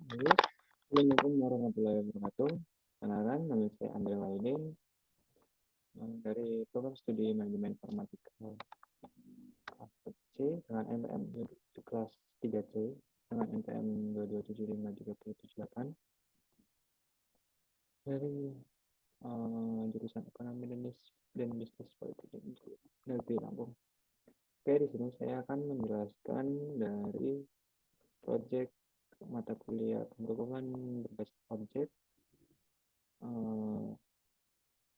Jadi, Assalamualaikum warahmatullahi wabarakatuh. Kenalan, nama saya Andre Waidin dari program studi manajemen informatika kelas C dengan NPM di kelas 3C dengan NPM 2275378 dari jurusan ekonomi dan bisnis politik negeri Lampung. Oke, di sini saya akan menjelaskan dari proyek mata kuliah pemrograman berbasis objek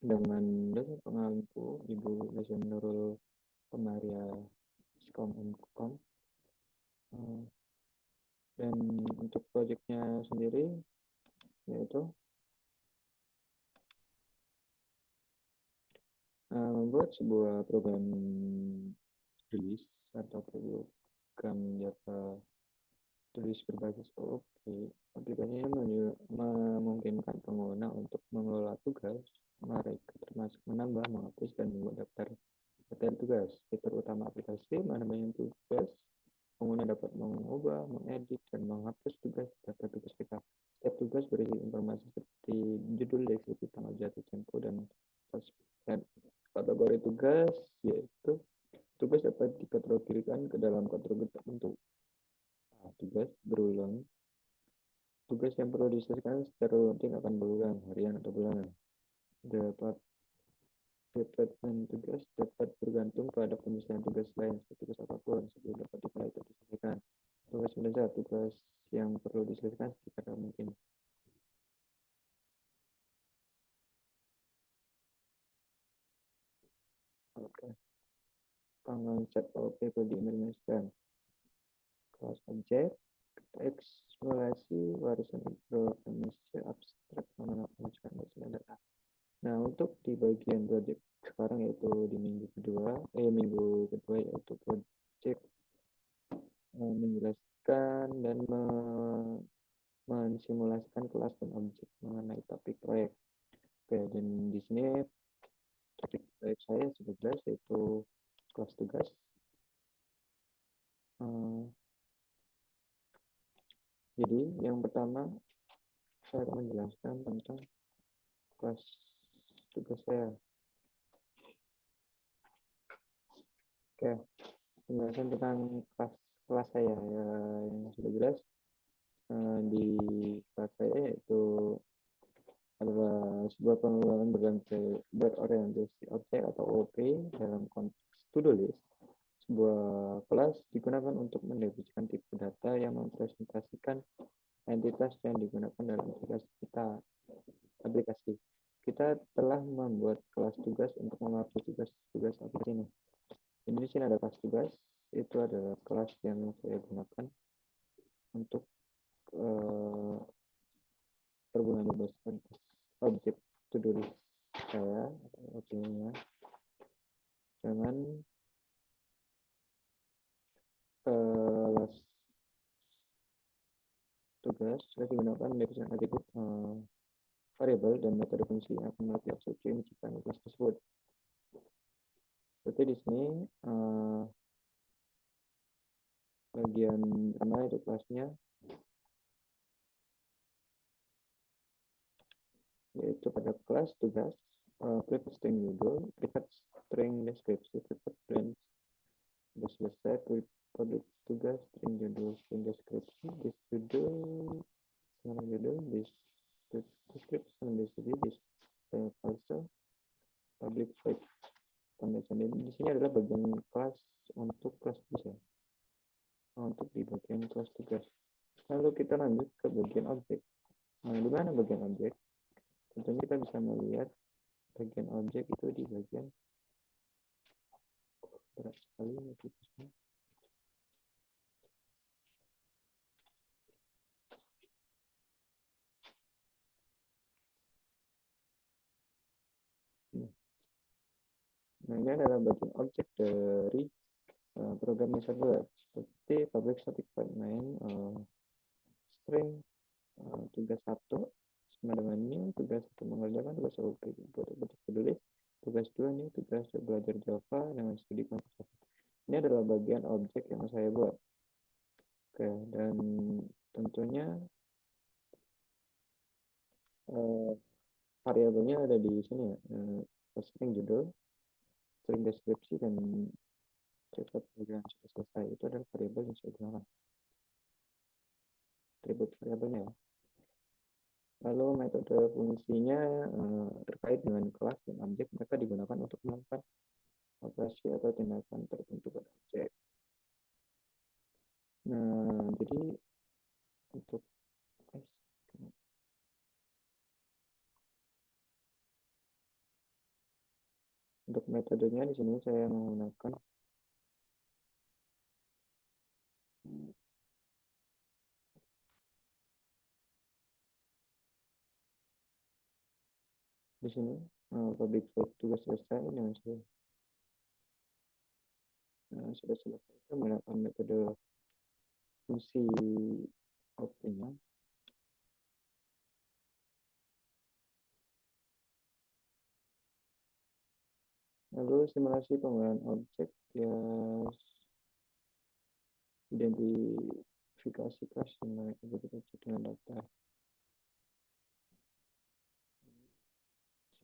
dengan dosen pengampu Ibu dosen Nurul Komaria Skom Kom. Dan untuk proyeknya sendiri yaitu membuat sebuah program tulis atau program Java tulis berbasis OOP. Aplikasinya memungkinkan pengguna untuk mengelola tugas mereka, termasuk menambah, menghapus, dan membuat daftar tugas. Fitur utama aplikasi menambah tugas. Pengguna dapat mengubah, mengedit, dan menghapus daftar tugas kita. Setiap tugas berisi informasi seperti judul, deskripsi, tanggal jatuh tempo, dan kategori tugas, yaitu tugas dapat dikategorikan ke dalam kategori tertentu. Tugas berulang. Tugas yang perlu diselesaikan secara rutin akan berulang, harian atau bulanan. Departemen tugas dapat bergantung pada penyelesaian tugas lain, tugas apapun, sebelum dapat dimulai atau diselesaikan. Tugas mendesak, tugas yang perlu diselesaikan secara mungkin. Oke. Konsep OOP perlu diimplementasikan. Kelas objek, eksplorasi, warisan informasi abstrak, pengucapan data. Nah, untuk di bagian project sekarang yaitu di minggu kedua yaitu project menjelaskan dan mensimulasikan kelas dan objek mengenai topik proyek. Oke, dan di sini topik proyek saya sudah jelas yaitu kelas tugas. Jadi yang pertama saya akan menjelaskan tentang kelas tugas saya. Oke, penjelasan tentang kelas saya ya, yang sudah jelas di kelas saya yaitu adalah sebuah pengembangan berorientasi objek atau OOP dalam konteks to-do list. Sebuah kelas digunakan untuk mendefinisikan tipe data yang mempresentasikan entitas yang digunakan dalam aplikasi. Kita telah membuat kelas tugas untuk mengatur tugas aplikasi ini. Jadi di sini ada kelas tugas, itu adalah kelas yang saya gunakan untuk berguna berdasarkan objek to-do list saya atau objeknya dengan kelas tugas saya digunakan definisikan atribut variabel dan metode fungsi yang akan melebihi abstraksi menciptakan kelas tersebut. Seperti di sini bagian pertama itu kelasnya yaitu pada kelas tugas private string judul, private string deskripsi, private range sudah selesai, public tugas, string judul, string deskripsi, judul, deskripsi, also public void foundation. Di sini adalah bagian kelas untuk kelas tugas, untuk di bagian kelas tugas. Lalu kita lanjut ke bagian objek. Nah, di mana bagian objek? Tentunya kita bisa melihat bagian objek itu di bagian berat sekali notifikasinya. Nah, ini adalah bagian objek dari program misalnya seperti public static void main, string, tugas satu sama dengan new, tugas satu mengerjakan tugas OOP untuk tulis, tugas dua nih tugas belajar Java dengan studi konsep. Ini adalah bagian objek yang saya buat. Oke, dan tentunya eh, variabelnya ada di sini ya, string judul, string deskripsi, dan tribut yang sudah selesai. Itu adalah variabel yang saya gunakan, tribut variabelnya ya. Lalu metode fungsinya terkait dengan kelas dan objek, mereka digunakan untuk melakukan operasi atau tindakan tertentu pada objek. Nah, jadi untuk metodenya di sini saya menggunakan di sini public void tugas selesai dengan sudah selesai itu menggunakan metode fungsi outputnya. Lalu simulasi penggunaan objek ya, identifikasi kelas dengan objek dengan data.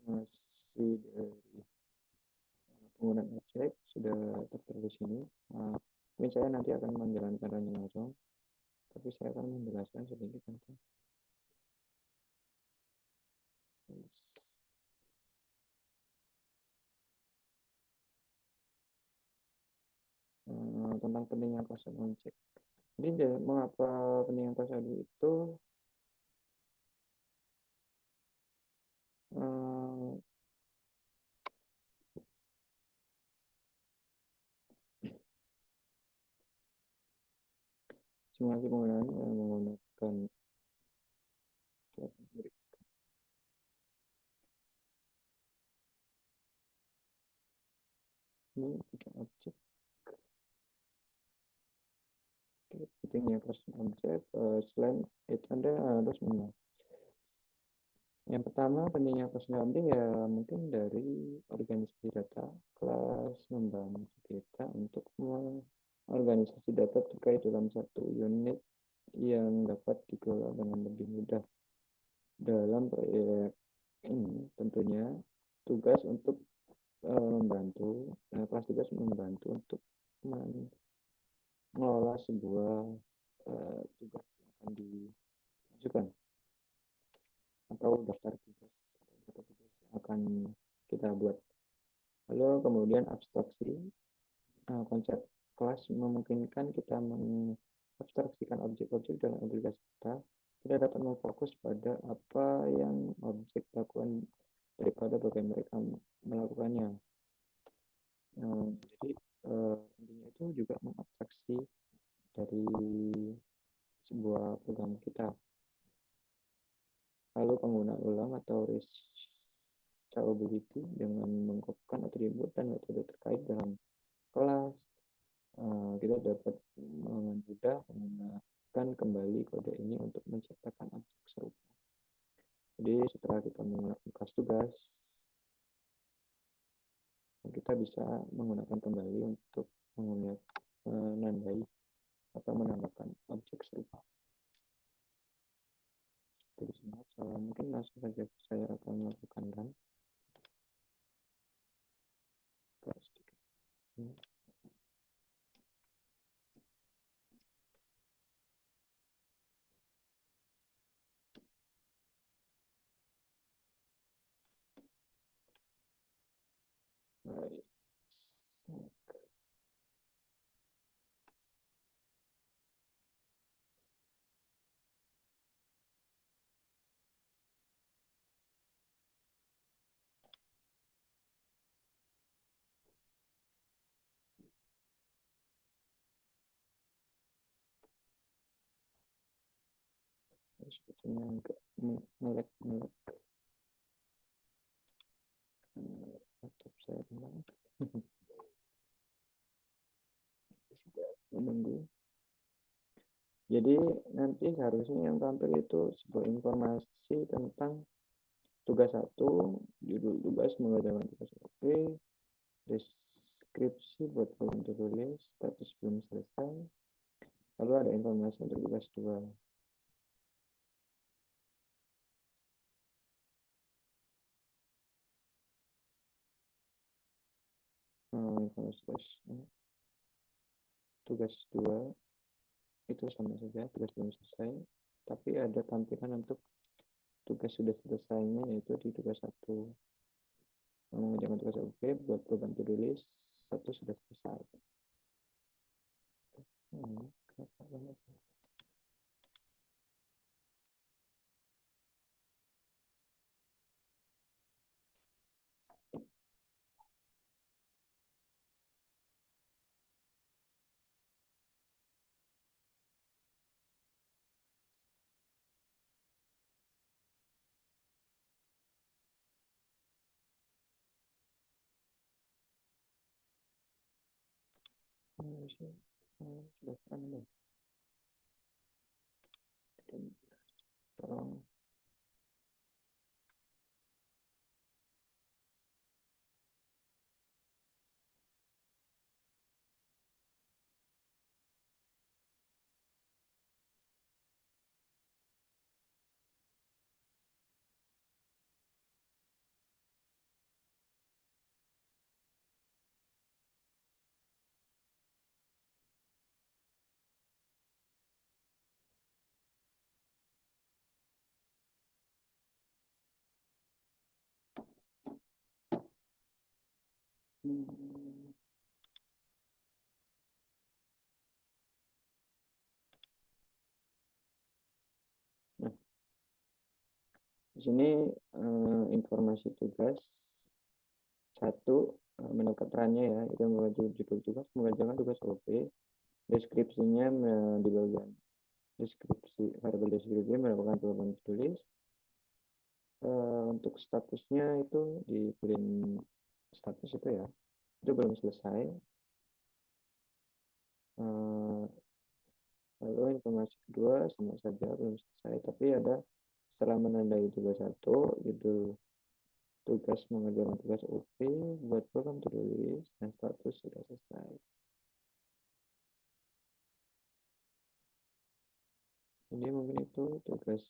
Simulasi dari penggunaan objek sudah tertera di sini. Ini saya nanti akan menjalankannya langsung, tapi saya akan menjelaskan sedikit nanti. Tentang pentingnya kelas objek. Jadi mengapa pentingnya kelas itu simulasi penggunaan menggunakan ini objek. Pentingnya kelas objek selain itu Anda harus mengenal. Yang pertama pentingnya kelas objek ya mungkin dari organisasi data. Kelas membantu kita untuk organisasi data terkait dalam satu unit yang dapat dikelola dengan lebih mudah. Dalam proyek ini tentunya tugas untuk membantu, kelas tugas membantu untuk mengelola sebuah tugas yang akan diajukan atau daftar tugas yang akan kita buat. Lalu kemudian abstraksi, konsep kelas memungkinkan kita mengabstraksikan objek-objek dalam aplikasi kita. Kita dapat memfokus pada apa yang objek lakukan daripada bagaimana mereka melakukannya. Jadi intinya itu juga mengabstraksi dari sebuah program kita. Lalu penggunaan ulang atau reachability dengan mengkopikan atribut dan metode terkait dalam kelas. Kita dapat dengan mudah menggunakan kembali kode ini untuk menciptakan objek serupa. Jadi setelah kita menggunakan kelas tugas, kita bisa menggunakan kembali untuk menandai atau menambahkan objek serupa. Jadi mungkin langsung saja saya akan melakukan run. Baik. Sepertinya agak melek laptop saya bilang. Menunggu. Jadi nanti seharusnya yang tampil itu sebuah informasi tentang tugas 1, judul tugas mengerjakan tugas oke, deskripsi buat belum tertulis, status belum selesai, lalu ada informasi untuk tugas 2. informasi tugas 2 itu sama saja, tugas belum selesai, tapi ada tampilan untuk tugas sudah selesainya, yaitu di tugas 1 mengerjakan tugas OP buat program to do list 1 sudah selesai. hmm, sudah kan, tolong. Nah, di sini informasi tugas 1, menangkap perannya ya, itu mengajukan judul tugas, mengerjakan tugas OP, deskripsinya di bagian deskripsi, variabel deskripsi melakukan program tulis. Untuk statusnya itu di print status itu ya, itu belum selesai. Lalu informasi kedua sama saja belum selesai, tapi ada setelah menandai tugas 1, judul tugas mengerjakan tugas OP buat program tulis dan status sudah selesai. Ini mungkin itu tugas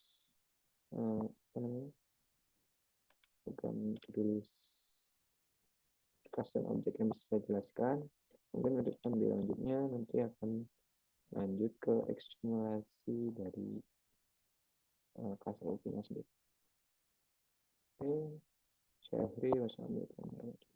apa namanya, program tulis custom object yang bisa saya jelaskan. Mungkin untuk sambil lanjutnya nanti akan lanjut ke eksimulasi dari custom object-nya sendiri. Oke, saya akhiri. Wassalamualaikum warahmatullahi wabarakatuh.